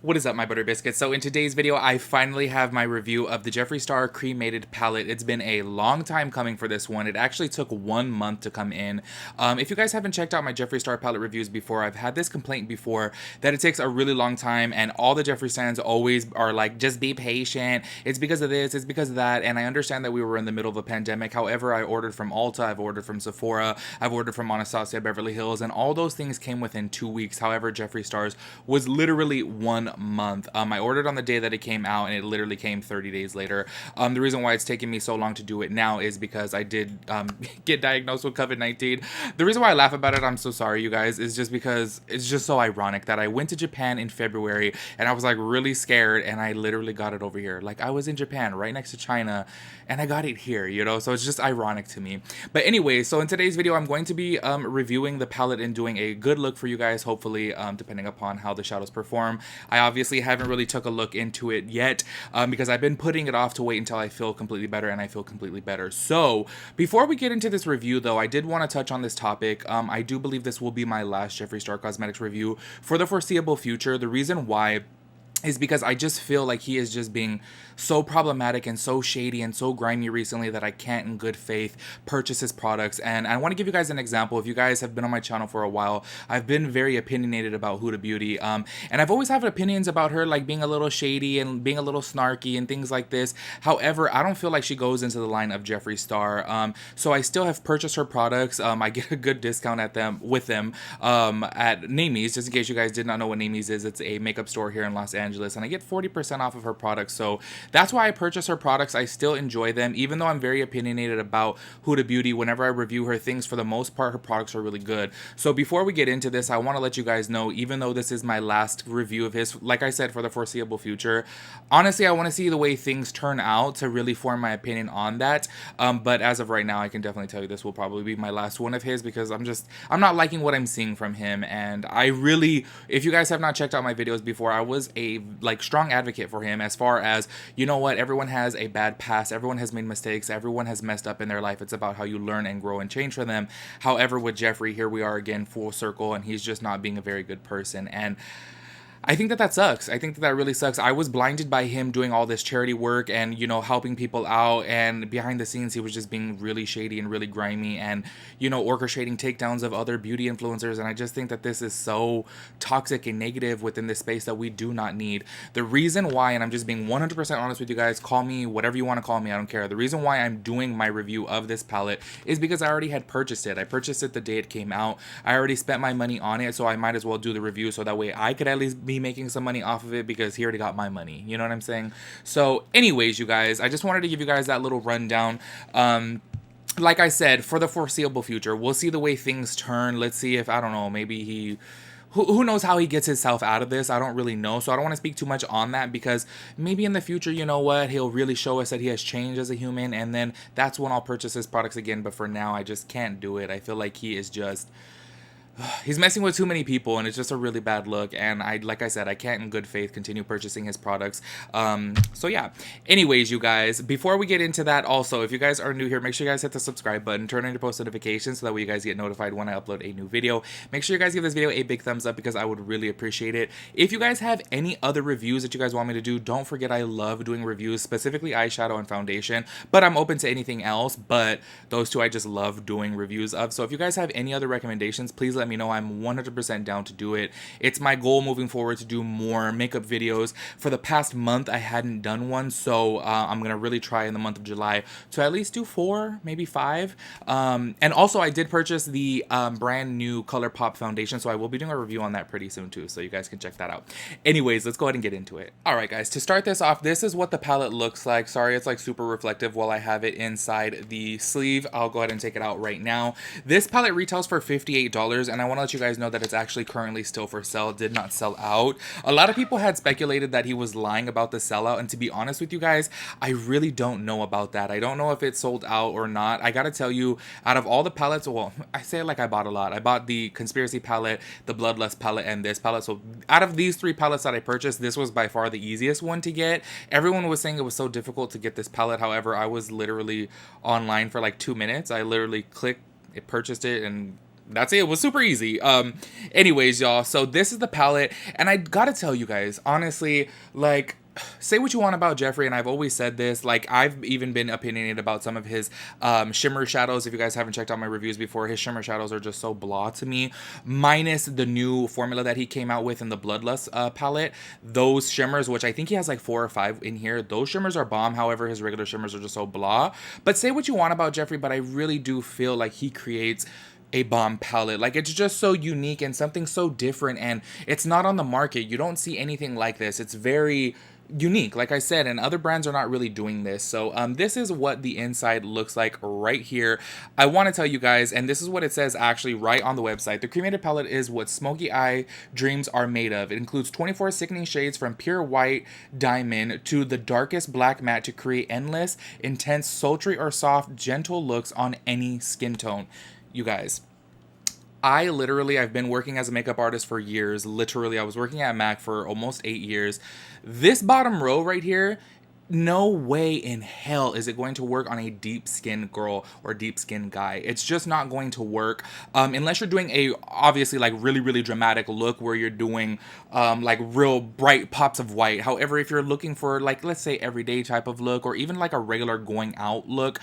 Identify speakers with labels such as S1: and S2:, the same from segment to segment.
S1: What is up, my butter biscuits? So in today's video, I finally have my review of the Jeffree Star Cremated palette. It's been a long time coming for this one. It actually took 1 month to come in. If you guys haven't checked out my Jeffree Star palette reviews before, I've had this complaint before that it takes a really long time, and all the Jeffree stands always are like, just be patient. It's because of this, it's because of that, and I understand that we were in the middle of a pandemic. However, I ordered from Ulta, I've ordered from Sephora, I've ordered from Anastasia Beverly Hills, and all those things came within 2 weeks. However, Jeffree Star's was literally 1 month. I ordered on the day that it came out, and it literally came 30 days later. The reason why it's taking me so long to do it now is because I did get diagnosed with COVID-19. The reason why I laugh about it, I'm so sorry, you guys, is just because it's just so ironic that I went to Japan in February, and I was like really scared, and I literally got it over here. Like, I was in Japan, right next to China, and I got it here, you know? So it's just ironic to me. But anyway, so in today's video, I'm going to be reviewing the palette and doing a good look for you guys, hopefully, depending upon how the shadows perform. I obviously haven't really took a look into it yet because I've been putting it off to wait until I feel completely better, and I feel completely better. So before we get into this review, though, I did want to touch on this topic. I do believe this will be my last Jeffree Star Cosmetics review for the foreseeable future. The reason why is because I just feel like he is just being so problematic and so shady and so grimy recently that I can't in good faith purchase his products. And I want to give you guys an example. If you guys have been on my channel for a while, I've been very opinionated about Huda Beauty, and I've always had opinions about her, like being a little shady and being a little snarky and things like this. However, I don't feel like she goes into the line of Jeffree Star, so I still have purchased her products. I get a good discount at them at Namies. Just in case you guys did not know what Namies is, it's a makeup store here in Los Angeles, and I get 40% off of her products. So that's why I purchase her products. I still enjoy them, even though I'm very opinionated about Huda Beauty. Whenever I review her things, for the most part, her products are really good. So before we get into this, I want to let you guys know, even though this is my last review of his, like I said, for the foreseeable future, honestly, I want to see the way things turn out to really form my opinion on that. But as of right now, I can definitely tell you this will probably be my last one of his, because I'm not liking what I'm seeing from him. And I really, if you guys have not checked out my videos before, I was a strong advocate for him, as far as, you know what, everyone has a bad past, everyone has made mistakes, everyone has messed up in their life. It's about how you learn and grow and change for them. However, with Jeffree, here we are again, full circle, and he's just not being a very good person. And I think that sucks. I think that really sucks. I was blinded by him doing all this charity work and, you know, helping people out, and behind the scenes he was just being really shady and really grimy, and, you know, orchestrating takedowns of other beauty influencers. And I just think that this is so toxic and negative within this space that we do not need. The reason why, and I'm just being 100% honest with you guys, call me whatever you want to call me, I don't care. The reason why I'm doing my review of this palette is because I already had purchased it. I purchased it the day it came out. I already spent my money on it, so I might as well do the review, so that way I could at least be making some money off of it, because he already got my money. You know what I'm saying? So anyways, you guys, I just wanted to give you guys that little rundown. Like I said, for the foreseeable future, we'll see the way things turn. Let's see if, I don't know, maybe he... Who knows how he gets himself out of this? I don't really know, so I don't want to speak too much on that, because maybe in the future, you know what, he'll really show us that he has changed as a human, and then that's when I'll purchase his products again. But for now, I just can't do it. I feel like he is just... he's messing with too many people, and it's just a really bad look. And like I said, I can't in good faith continue purchasing his products. So yeah, anyways, you guys, before we get into that, also, if you guys are new here, make sure you guys hit the subscribe button, turn on your post notifications, so that way you guys get notified when I upload a new video. Make sure you guys give this video a big thumbs up, because I would really appreciate it. If you guys have any other reviews that you guys want me to do, don't forget, I love doing reviews, specifically eyeshadow and foundation, but I'm open to anything else. But those two I just love doing reviews of. So if you guys have any other recommendations, please let me know. I'm 100% down to do it. It's my goal moving forward to do more makeup videos. For the past month, I hadn't done one, so I'm gonna really try in the month of July to at least do 4, maybe 5. And also, I did purchase the brand new ColourPop foundation, so I will be doing a review on that pretty soon too, so you guys can check that out. Anyways, let's go ahead and get into it. All right, guys, to start this off, this is what the palette looks like. Sorry, it's like super reflective while I have it inside the sleeve. I'll go ahead and take it out right now. This palette retails for $58, and I want to let you guys know that it's actually currently still for sale. It did not sell out. A lot of people had speculated that he was lying about the sellout, and to be honest with you guys, I really don't know about that. I don't know if it sold out or not. I gotta tell you, out of all the palettes, well, I say it like I bought a lot. I bought the Conspiracy palette, the Bloodlust palette, and this palette. So out of these 3 palettes that I purchased, this was by far the easiest one to get. Everyone was saying it was so difficult to get this palette. However, I was literally online for like 2 minutes. I literally clicked, it purchased it, and that's it. It was super easy. Anyways, y'all, so this is the palette, and I gotta tell you guys, honestly, like, say what you want about Jeffree, and I've always said this, like, I've even been opinionated about some of his shimmer shadows. If you guys haven't checked out my reviews before, his shimmer shadows are just so blah to me, minus the new formula that he came out with in the Bloodlust palette. Those shimmers, which I think he has like 4 or 5 in here, those shimmers are bomb. However, his regular shimmers are just so blah. But say what you want about Jeffree, but I really do feel like he creates a bomb palette. Like, it's just so unique and something so different, and it's not on the market. You don't see anything like this. It's very unique, like I said, and other brands are not really doing this. So this is what the inside looks like right here. I want to tell you guys, and this is what it says actually right on the website: the Cremated palette is what smoky eye dreams are made of. It includes 24 sickening shades from pure white diamond to the darkest black matte to create endless, intense, sultry or soft, gentle looks on any skin tone. You guys, I've been working as a makeup artist for years. Literally, I was working at MAC for almost 8 years. This bottom row right here, no way in hell is it going to work on a deep skin girl or deep skin guy. It's just not going to work unless you're doing a, obviously, like really dramatic look where you're doing like real bright pops of white. However, if you're looking for, like, let's say everyday type of look, or even like a regular going out look,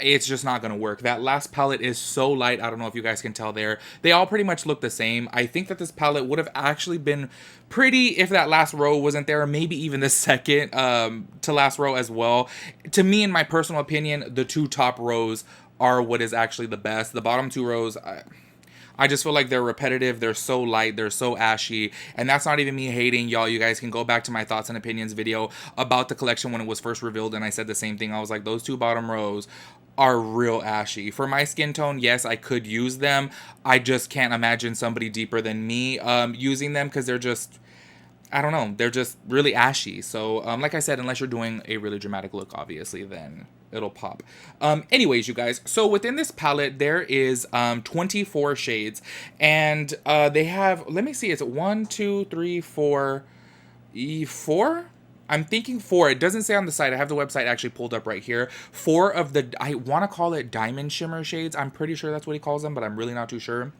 S1: it's just not going to work. That last palette is so light. I don't know if you guys can tell there. They all pretty much look the same. I think that this palette would have actually been pretty if that last row wasn't there, maybe even the second to last row as well. To me, in my personal opinion, the 2 top rows are what is actually the best. The bottom 2 rows, I just feel like they're repetitive. They're so light. They're so ashy. And that's not even me hating, y'all. You guys can go back to my thoughts and opinions video about the collection when it was first revealed, and I said the same thing. I was like, those 2 bottom rows are real ashy. For my skin tone, yes, I could use them. I just can't imagine somebody deeper than me using them, because they're just, I don't know, they're just really ashy. So like I said, unless you're doing a really dramatic look, obviously, then it'll pop. Anyways, you guys, so within this palette there is 24 shades, and they have, let me see, it's 1 2 3 4 4. I'm thinking 4. It doesn't say on the site. I have the website actually pulled up right here. 4 of the, I want to call it diamond shimmer shades. I'm pretty sure that's what he calls them, but I'm really not too sure.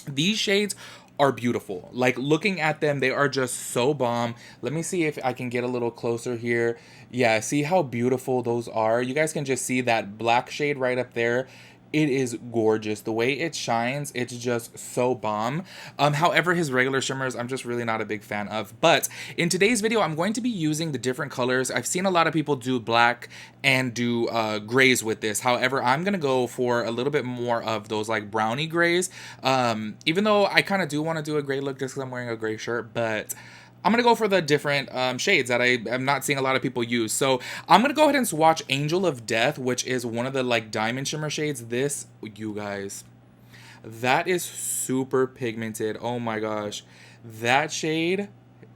S1: These shades are beautiful. Like, looking at them, they are just so bomb. Let me see if I can get a little closer here. Yeah, see how beautiful those are? You guys can just see that black shade right up there. It is gorgeous. The way it shines, it's just so bomb. However, his regular shimmers, I'm just really not a big fan of. But in today's video, I'm going to be using the different colors. I've seen a lot of people do black and do grays with this. However, I'm going to go for a little bit more of those like brownie grays. Even though I kind of do want to do a gray look just because I'm wearing a gray shirt, but I'm going to go for the different shades that I am not seeing a lot of people use. So I'm going to go ahead and swatch Angel of Death, which is one of the like diamond shimmer shades. This, you guys, that is super pigmented. Oh my gosh. That shade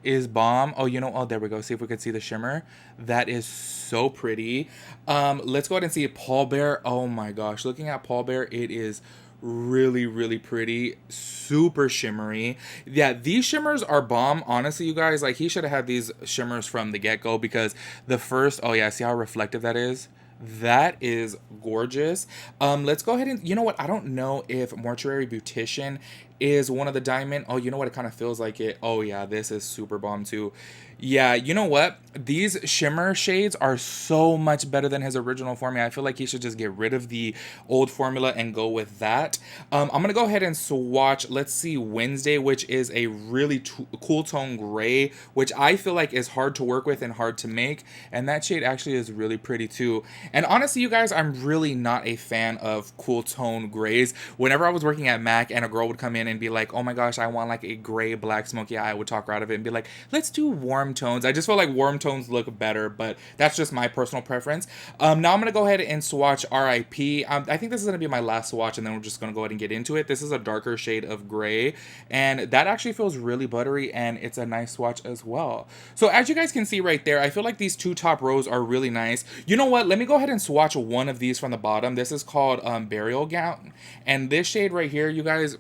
S1: is bomb. Oh, you know, oh, there we go. See if we can see the shimmer. That is so pretty. Let's go ahead and see Paul Bear. Oh my gosh. Looking at Paul Bear, it is really pretty, super shimmery. Yeah, these shimmers are bomb, honestly, you guys. Like, he should have had these shimmers from the get-go, because the first, oh yeah, see how reflective that is? That is gorgeous. Let's go ahead and, you know what, I don't know if Mortuary Beautician is one of the diamond. Oh, you know what, it kind of feels like it. Oh yeah, this is super bomb too. Yeah, you know what, these shimmer shades are so much better than his original formula. I feel like he should just get rid of the old formula and go with that. I'm gonna go ahead and swatch, let's see, Wednesday, which is a really cool tone gray, which I feel like is hard to work with and hard to make, and that shade actually is really pretty too. And honestly, you guys, I'm really not a fan of cool tone grays. Whenever I was working at MAC and a girl would come in and be like, oh my gosh, I want like a gray black smoky eye, I would talk her out of it and be like, let's do warm tones. I just feel like warm tones look better, but that's just my personal preference. Now I'm going to go ahead and swatch RIP. I think this is going to be my last swatch, and then we're just going to go ahead and get into it. This is a darker shade of gray, and that actually feels really buttery, and it's a nice swatch as well. So as you guys can see right there, I feel like these 2 top rows are really nice. You know what? Let me go ahead and swatch one of these from the bottom. This is called Burial Gown, and this shade right here, you guys,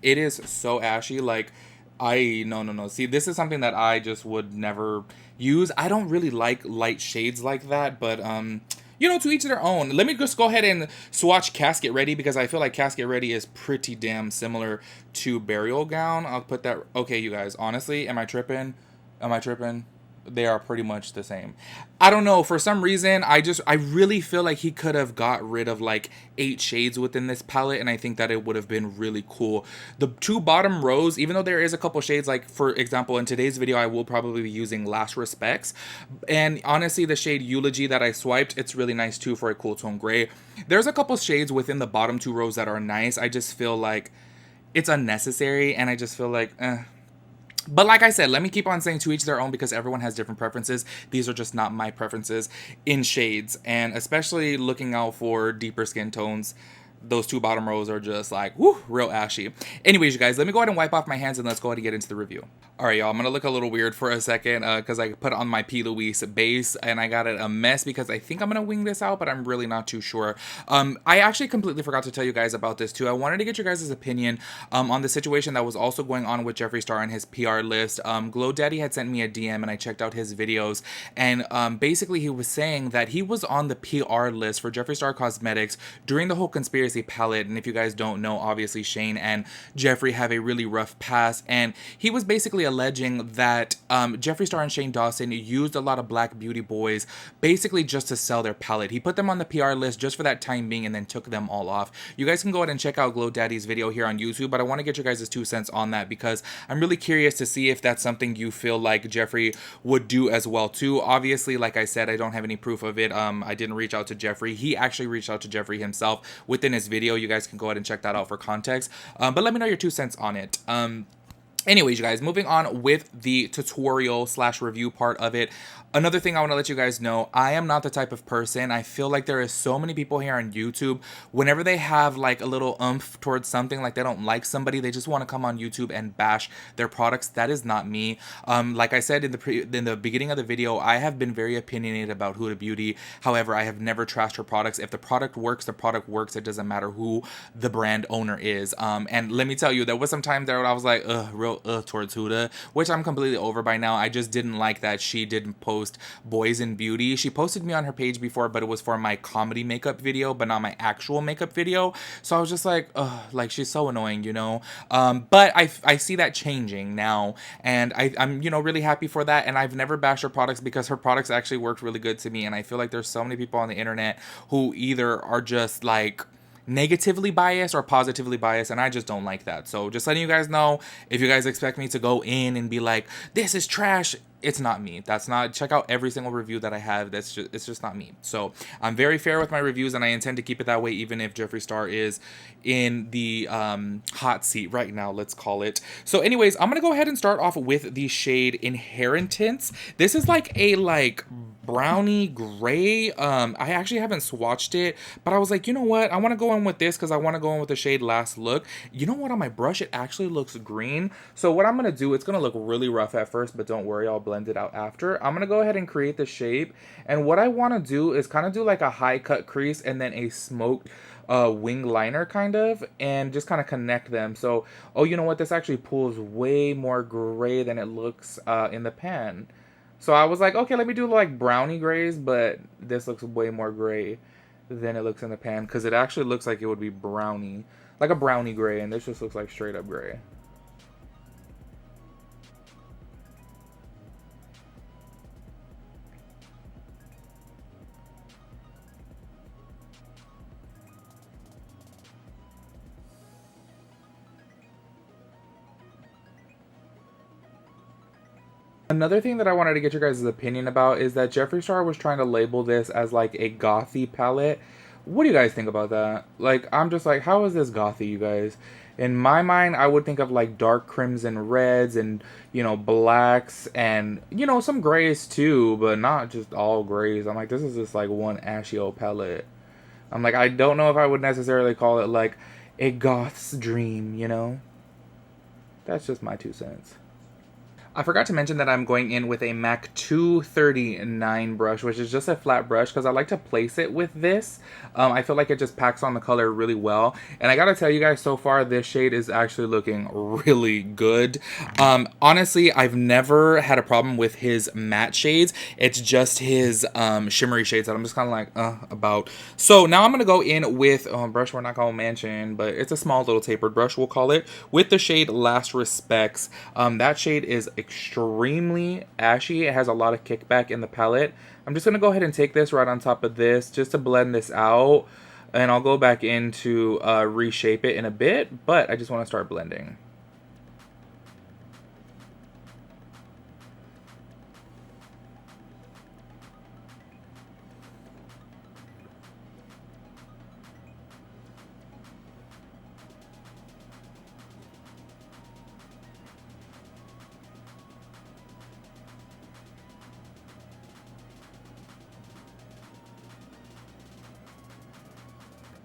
S1: it is so ashy. Like, no. See, this is something that I just would never use. I don't really like light shades like that, but you know, to each their own. Let me just go ahead and swatch Casket Ready because I feel like Casket Ready is pretty damn similar to Burial Gown. I'll put that. Okay, you guys, honestly, am I tripping? Am I tripping? They are pretty much the same. I don't know, for some reason I really feel like he could have got rid of like 8 shades within this palette, and I think that it would have been really cool. The 2 bottom rows, even though there is a couple shades, like for example in today's video I will probably be using Lash Respects, and honestly the shade Eulogy that I swiped, it's really nice too for a cool tone gray. There's a couple shades within the bottom 2 rows that are nice. I just feel like it's unnecessary, and I just feel like but like I said, let me keep on saying to each their own because everyone has different preferences. These are just not my preferences in shades, and especially looking out for deeper skin tones. Those 2 bottom rows are just like, whoo, real ashy. Anyways, you guys, let me go ahead and wipe off my hands and let's go ahead and get into the review. All right, y'all, I'm gonna look a little weird for a second because I put on my P. Louise base and I got it a mess because I think I'm gonna wing this out, but I'm really not too sure. I actually completely forgot to tell you guys about this too. I wanted to get your guys' opinion on the situation that was also going on with Jeffree Star and his PR list. Glow Daddy had sent me a DM and I checked out his videos, and basically he was saying that he was on the PR list for Jeffree Star Cosmetics during the whole conspiracy palette. And if you guys don't know, obviously Shane and Jeffree have a really rough past, and he was basically alleging that Jeffree Star and Shane Dawson used a lot of black beauty boys basically just to sell their palette. He put them on the PR list just for that time being and then took them all off. You guys can go ahead and check out Glow Daddy's video here on YouTube, but I want to get your guys' 2 cents on that because I'm really curious to see if that's something you feel like Jeffree would do as well too. Obviously, like I said, I don't have any proof of it. I didn't reach out to Jeffree. He actually reached out to Jeffree himself within his video. You guys can go ahead and check that out for context, but let me know your 2 cents on it. Anyways, you guys, moving on with the tutorial slash review part of it. Another thing I want to let you guys know, I am not the type of person, I feel like there is so many people here on YouTube, whenever they have like a little oomph towards something, like they don't like somebody, they just want to come on YouTube and bash their products. That is not me. Like I said in the beginning of the video, I have been very opinionated about Huda Beauty. However, I have never trashed her products. If the product works, the product works. It doesn't matter who the brand owner is. And let me tell you, there was some time there where I was like, real towards Huda, which I'm completely over by now. I just didn't like that she didn't post boys in beauty. She posted me on her page before, but it was for my comedy makeup video, but not my actual makeup video. So I was just like, like she's so annoying, you know. But I see that changing now, and I'm you know really happy for that. And I've never bashed her products because her products actually worked really good to me. And I feel like there's so many people on the internet who either are just like negatively biased or positively biased, and I just don't like that. So just letting you guys know, if you guys expect me to go in and be like, this is trash, it's not me. That's not, check out every single review that I have. It's just not me. So I'm very fair with my reviews, and I intend to keep it that way even if Jeffree Star is in the hot seat right now, let's call it. So anyways, I'm gonna go ahead and start off with the shade Inheritance. This is like a brownie gray. I actually haven't swatched it, but I was like, you know what, I want to go in with this because I want to go in with the shade Last Look. You know what, on my brush it actually looks green. So what I'm gonna do, it's gonna look really rough at first, but don't worry, I'll blend it out after. I'm gonna go ahead and create the shape, and what I want to do is kind of do like a high cut crease and then a smoked wing liner kind of, and just kind of connect them. So oh, you know what, this actually pulls way more gray than it looks in the pan. So I was like, okay, let me do like brownie grays, but this looks way more gray than it looks in the pan because it actually looks like it would be brownie, like a brownie gray, and this just looks like straight up gray. Another thing that I wanted to get your guys' opinion about is that Jeffree Star was trying to label this as like a gothy palette. What do you guys think about that? Like, I'm just like, how is this gothy, you guys? In my mind, I would think of like dark crimson reds and, you know, blacks and, you know, some grays too, but not just all grays. I'm like, this is just like one ashy old palette. I'm like, I don't know if I would necessarily call it like a goth's dream, you know? That's just my 2 cents. I forgot to mention that I'm going in with a MAC 239 brush, which is just a flat brush because I like to place it with this. I feel like it just packs on the color really well. And I gotta tell you guys, so far this shade is actually looking really good. Honestly, I've never had a problem with his matte shades. It's just his shimmery shades that I'm just kind of like about. So now I'm gonna go in with a brush we're not gonna mention, but it's a small little tapered brush, we'll call it, with the shade Last Respects. That shade is extremely ashy. It has a lot of kickback in the palette. I'm just going to go ahead and take this right on top of this just to blend this out. And I'll go back in to reshape it in a bit, but I just want to start blending.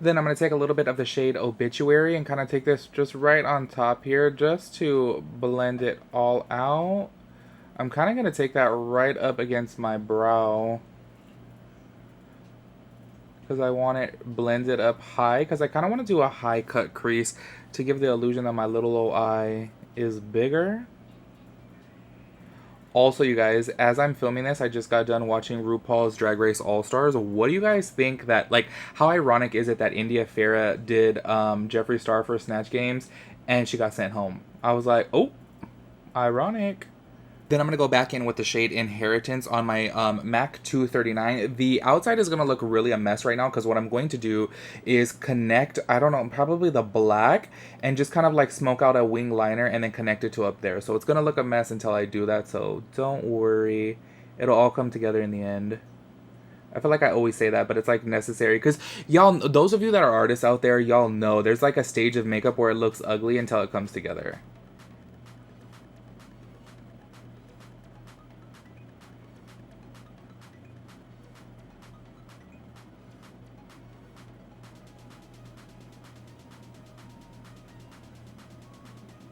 S1: Then I'm going to take a little bit of the shade Obituary and kind of take this just right on top here just to blend it all out. I'm kind of going to take that right up against my brow because I want it blended up high, because I kind of want to do a high cut crease to give the illusion that my little old eye is bigger. Also, you guys, as I'm filming this, I just got done watching RuPaul's Drag Race All-Stars. What do you guys think that, like, how ironic is it that India Farah did Jeffree Star for Snatch Games and she got sent home? I was like, oh, ironic. Then I'm going to go back in with the shade Inheritance on my MAC 239. The outside is going to look really a mess right now because what I'm going to do is connect, I don't know, probably the black and just kind of like smoke out a wing liner and then connect it to up there. So it's going to look a mess until I do that, so don't worry. It'll all come together in the end. I feel like I always say that, but it's like necessary because y'all, those of you that are artists out there, y'all know there's like a stage of makeup where it looks ugly until it comes together.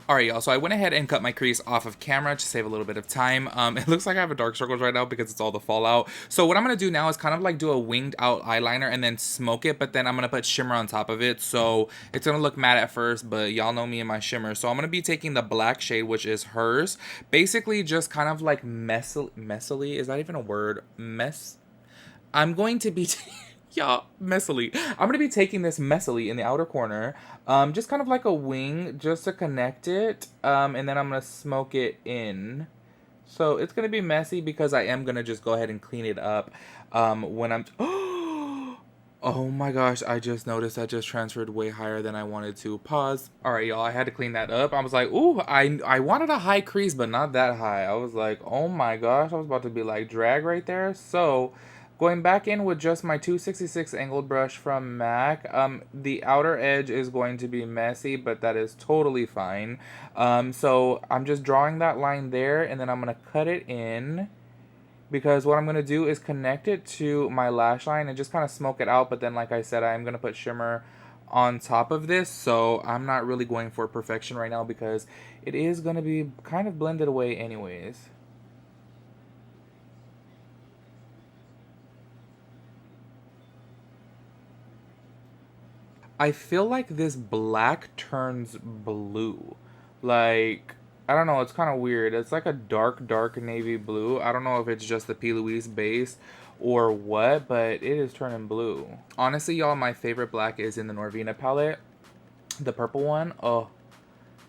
S1: Alright, y'all, so I went ahead and cut my crease off of camera to save a little bit of time. It looks like I have a dark circles right now because it's all the fallout. So what I'm going to do now is kind of like do a winged out eyeliner and then smoke it, but then I'm going to put shimmer on top of it. So it's going to look matte at first, but y'all know me and my shimmer. So I'm going to be taking the black shade, which is hers. Basically just kind of like messily, is that even a word? I'm going to be... Yeah, messily. I'm going to be taking this messily in the outer corner, just kind of like a wing, just to connect it, and then I'm going to smoke it in. So it's going to be messy because I am going to just go ahead and clean it up when I'm... Oh my gosh, I just noticed that just transferred way higher than I wanted to. Pause. Alright, y'all, I had to clean that up. I was like, ooh, I wanted a high crease, but not that high. I was like, oh my gosh, I was about to be like drag right there. So... going back in with just my 266 angled brush from MAC, the outer edge is going to be messy, but that is totally fine. So I'm just drawing that line there, and then I'm going to cut it in, because what I'm going to do is connect it to my lash line and just kind of smoke it out, but then like I said, I'm going to put shimmer on top of this, so I'm not really going for perfection right now because it is going to be kind of blended away anyways. I feel like this black turns blue. Like, I don't know, it's kind of weird. It's like a dark, dark navy blue. I don't know if it's just the P. Louise base or what, but it is turning blue. Honestly, y'all, my favorite black is in the Norvina palette. The purple one. Oh,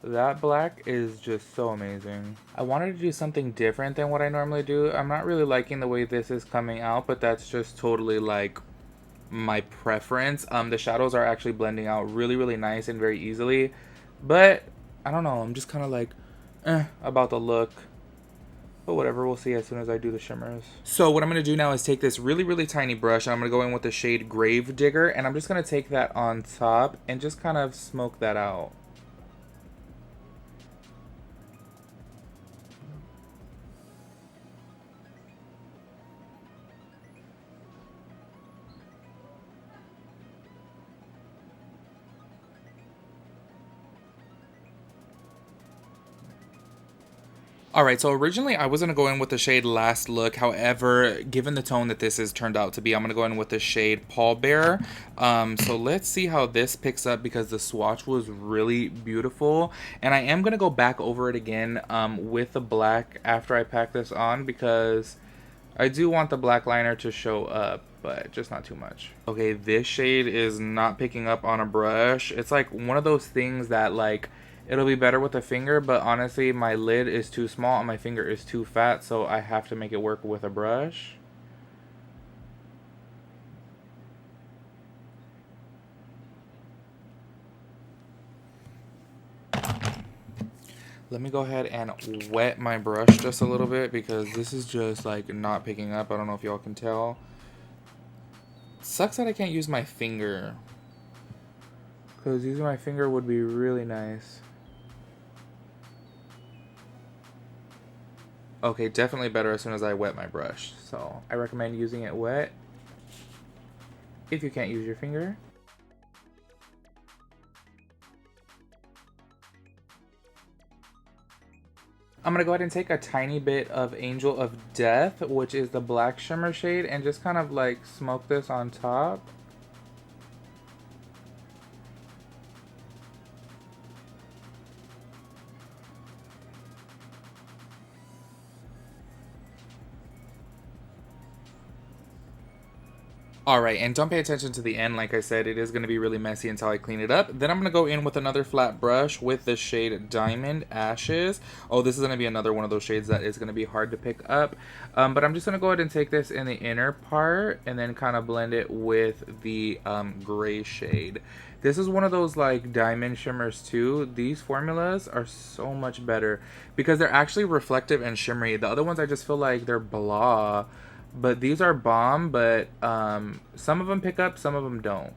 S1: that black is just so amazing. I wanted to do something different than what I normally do. I'm not really liking the way this is coming out, but that's just totally like my preference. The shadows are actually blending out really, really nice and very easily, but I don't know, I'm just kind of like about the look, but whatever, we'll see as soon as I do the shimmers. So what I'm going to do now is take this really, really tiny brush, and I'm going to go in with the shade Grave Digger, and I'm just going to take that on top and just kind of smoke that out. Alright, so originally I was going to go in with the shade Last Look. However, given the tone that this has turned out to be, I'm going to go in with the shade Pallbearer. So let's see how this picks up because the swatch was really beautiful. And I am going to go back over it again with the black after I pack this on because I do want the black liner to show up, but just not too much. Okay, this shade is not picking up on a brush. It's like one of those things that like it'll be better with a finger, but honestly my lid is too small and my finger is too fat, so I have to make it work with a brush. Let me go ahead and wet my brush just a little bit because this is just like not picking up. I don't know if y'all can tell. Sucks that I can't use my finger, because using my finger would be really nice. Okay, definitely better as soon as I wet my brush. So I recommend using it wet if you can't use your finger. I'm going to go ahead and take a tiny bit of Angel of Death, which is the black shimmer shade, and just kind of like smoke this on top. Alright, and don't pay attention to the end. Like I said, it is going to be really messy until I clean it up. Then I'm going to go in with another flat brush with the shade Diamond Ashes. Oh, this is going to be another one of those shades that is going to be hard to pick up. But I'm just going to go ahead and take this in the inner part and then kind of blend it with the gray shade. This is one of those like diamond shimmers too. These formulas are so much better because they're actually reflective and shimmery. The other ones I just feel like they're blah. But these are bomb, but some of them pick up, some of them don't.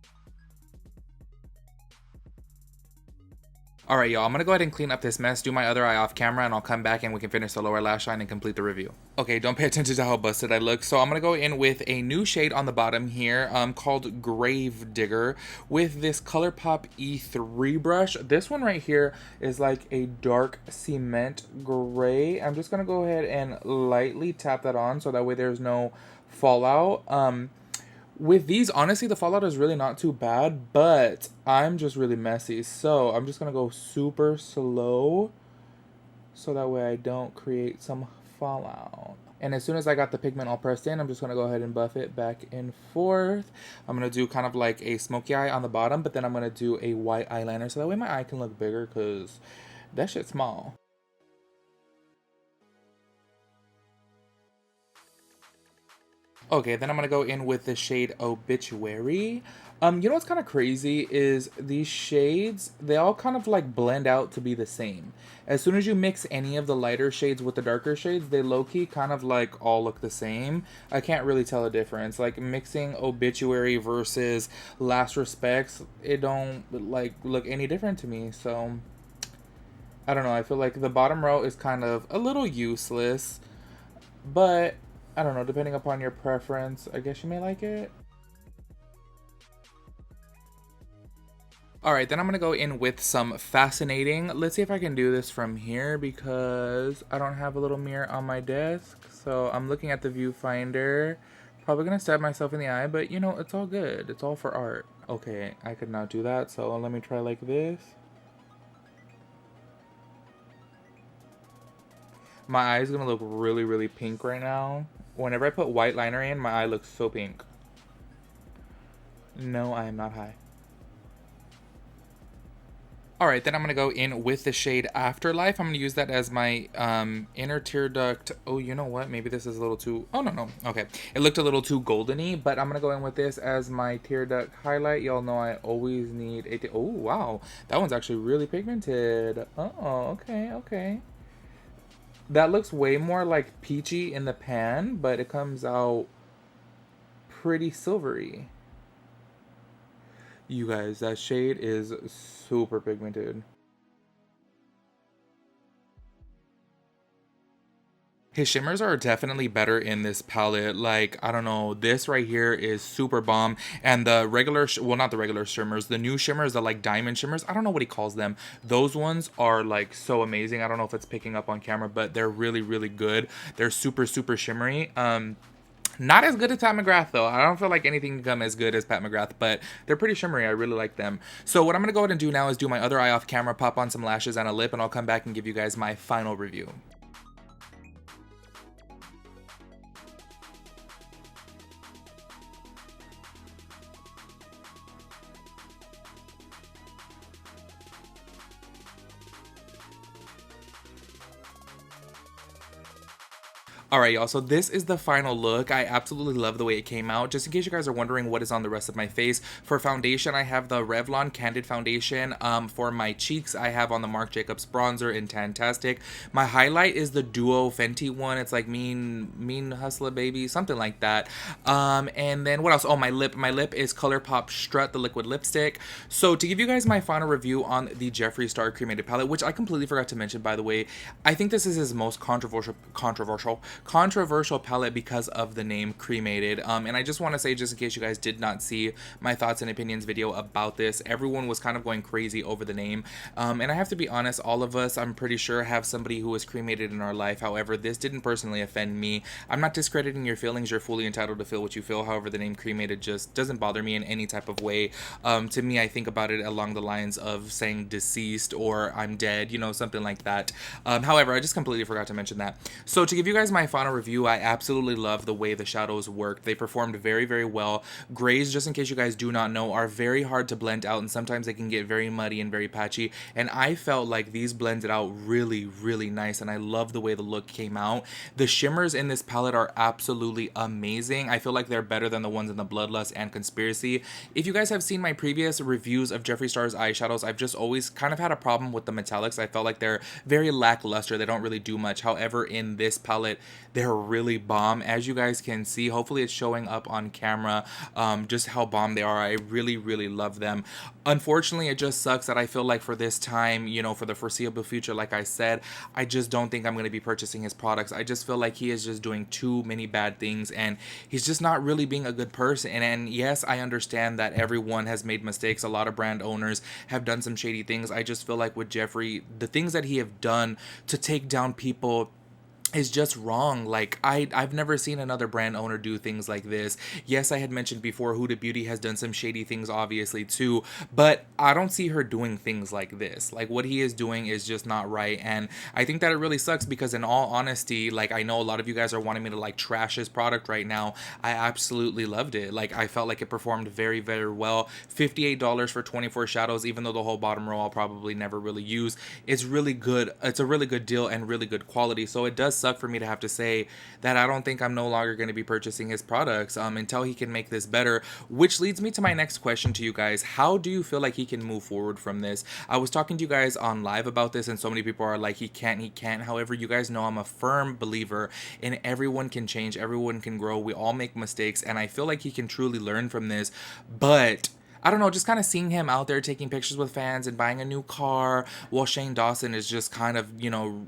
S1: Alright, y'all, I'm going to go ahead and clean up this mess, do my other eye off camera, and I'll come back and we can finish the lower lash line and complete the review. Okay, don't pay attention to how busted I look. So I'm going to go in with a new shade on the bottom here called Grave Digger with this ColourPop E3 brush. This one right here is like a dark cement gray. I'm just going to go ahead and lightly tap that on so that way there's no fallout. With these, honestly, the fallout is really not too bad, but I'm just really messy. So I'm just going to go super slow so that way I don't create some fallout. And as soon as I got the pigment all pressed in, I'm just going to go ahead and buff it back and forth. I'm going to do kind of like a smoky eye on the bottom, but then I'm going to do a white eyeliner so that way my eye can look bigger because that shit's small. Okay, then I'm going to go in with the shade Obituary. You know what's kind of crazy is these shades, they all kind of like blend out to be the same. As soon as you mix any of the lighter shades with the darker shades, they low-key kind of like all look the same. I can't really tell a difference. Like mixing Obituary versus Last Respects, it don't like look any different to me. So I don't know. I feel like the bottom row is kind of a little useless, but I don't know, depending upon your preference, I guess you may like it. Alright, then I'm going to go in with some Fascinating. Let's see if I can do this from here because I don't have a little mirror on my desk. So I'm looking at the viewfinder. Probably going to stab myself in the eye, but you know, it's all good. It's all for art. Okay, I could not do that, so let me try like this. My eye is going to look really, really pink right now. Whenever I put white liner in, my eye looks so pink. No, I am not high. Alright, then I'm going to go in with the shade Afterlife. I'm going to use that as my inner tear duct. Oh, you know what? Maybe this is a little too... Oh, no. Okay. It looked a little too goldeny, but I'm going to go in with this as my tear duct highlight. Y'all know I always need a... Oh, wow. That one's actually really pigmented. Oh, okay. That looks way more like peachy in the pan, but it comes out pretty silvery. You guys, that shade is super pigmented. His shimmers are definitely better in this palette. Like, I don't know, this right here is super bomb. And the regular, well, not the regular shimmers, the new shimmers, the like diamond shimmers, I don't know what he calls them. Those ones are like so amazing. I don't know if it's picking up on camera, but they're really, really good. They're super, super shimmery. Not as good as Pat McGrath though. I don't feel like anything can come as good as Pat McGrath, but they're pretty shimmery. I really like them. So what I'm gonna go ahead and do now is do my other eye off camera, pop on some lashes and a lip, and I'll come back and give you guys my final review. Alright, y'all, so this is the final look. I absolutely love the way it came out. Just in case you guys are wondering what is on the rest of my face, for foundation, I have the Revlon Candid Foundation. For my cheeks, I have on the Marc Jacobs Bronzer in Tantastic. My highlight is the Duo Fenty one. It's like Mean Hustler Baby, something like that. And then what else? Oh, my lip. My lip is ColourPop Strut, the liquid lipstick. So to give you guys my final review on the Jeffree Star Cremated palette, which I completely forgot to mention, by the way, I think this is his most controversial palette because of the name Cremated. And I just want to say, just in case you guys did not see my thoughts and opinions video about this, everyone was kind of going crazy over the name. And I have to be honest, all of us, I'm pretty sure, have somebody who was cremated in our life. However, this didn't personally offend me. I'm not discrediting your feelings. You're fully entitled to feel what you feel. However, the name Cremated just doesn't bother me in any type of way. To me, I think about it along the lines of saying deceased or I'm dead, you know, something like that. However, I just completely forgot to mention that. So to give you guys my final review, I absolutely love the way the shadows worked. They performed very, very well. Grays, just in case you guys do not know, are very hard to blend out, and sometimes they can get very muddy and very patchy, and I felt like these blended out really, really nice, and I love the way the look came out. The shimmers in this palette are absolutely amazing. I feel like they're better than the ones in the Bloodlust and Conspiracy. If you guys have seen my previous reviews of Jeffree Star's eyeshadows, I've just always kind of had a problem with the metallics. I felt like they're very lackluster. They don't really do much. However, in this palette, they're really bomb. As you guys can see, hopefully it's showing up on camera, just how bomb they are. I really, really love them. Unfortunately, it just sucks that I feel like for this time, you know, for the foreseeable future, like I said, I just don't think I'm going to be purchasing his products. I just feel like he is just doing too many bad things, and he's just not really being a good person. And yes, I understand that everyone has made mistakes. A lot of brand owners have done some shady things. I just feel like with Jeffree, the things that he have done to take down people is just wrong. Like, I've never seen another brand owner do things like this. Yes, I had mentioned before Huda Beauty has done some shady things obviously too, but I don't see her doing things like this. Like, what he is doing is just not right, and I think that it really sucks because, in all honesty, like, I know a lot of you guys are wanting me to like trash his product right now. I absolutely loved it. Like, I felt like it performed very, very well. $58 for 24 shadows, even though the whole bottom row I'll probably never really use. It's really good. It's a really good deal and really good quality. So it does suck for me to have to say that I don't think I'm no longer going to be purchasing his products until he can make this better, which leads me to my next question to you guys. How do you feel like he can move forward from this? I was talking to you guys on live about this, and so many people are like, he can't. However, you guys know I'm a firm believer in everyone can change, everyone can grow, we all make mistakes, and I feel like he can truly learn from this. But I don't know, just kind of seeing him out there taking pictures with fans and buying a new car while Shane Dawson is just kind of, you know,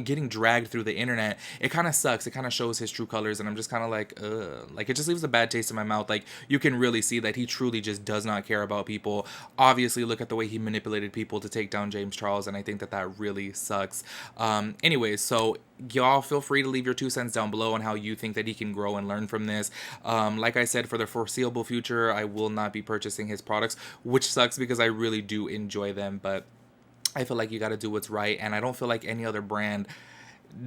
S1: getting dragged through the internet. It kind of sucks. It kind of shows his true colors, and I'm just kind of like, ugh. Like, it just leaves a bad taste in my mouth. Like, you can really see that he truly just does not care about people. Obviously, look at the way he manipulated people to take down James Charles, and I think that that really sucks. Anyways, so y'all feel free to leave your 2 cents down below on how you think that he can grow and learn from this. Like I said, for the foreseeable future, I will not be purchasing his products, which sucks because I really do enjoy them, but I feel like you got to do what's right, and I don't feel like any other brand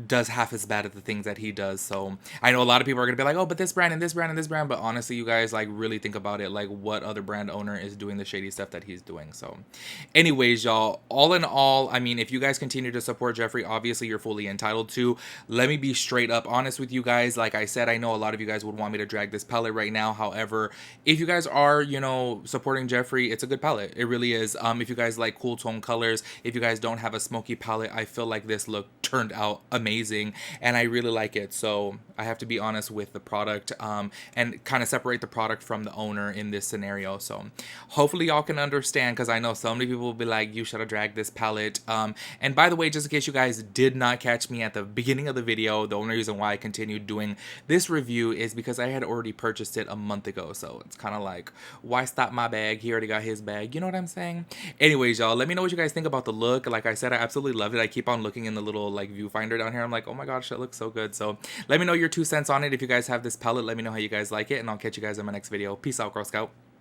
S1: does half as bad at the things that he does. So I know a lot of people are gonna be like, oh, but this brand and this brand and this brand, but honestly, you guys, like, really think about it. Like, what other brand owner is doing the shady stuff that he's doing? So anyways, y'all, all in all, I mean, if you guys continue to support Jeffree, obviously you're fully entitled to. Let me be straight up honest with you guys. Like I said, I know a lot of you guys would want me to drag this palette right now. However, if you guys are, you know, supporting Jeffree, it's a good palette. It really is. If you guys like cool tone colors, if you guys don't have a smoky palette, I feel like this look turned out amazing, and I really like it. So I have to be honest with the product, and kind of separate the product from the owner in this scenario. So hopefully y'all can understand, because I know so many people will be like, you should have dragged this palette. And by the way, just in case you guys did not catch me at the beginning of the video, the only reason why I continued doing this review is because I had already purchased it a month ago. So it's kind of like, why stop my bag? He already got his bag. You know what I'm saying? Anyways, y'all, let me know what you guys think about the look. Like I said, I absolutely loved it. I keep on looking in the little like viewfinder down here. I'm like, oh my gosh, that looks so good. So let me know your 2 cents on it. If you guys have this palette, let me know how you guys like it, and I'll catch you guys in my next video. Peace out, Girl Scout.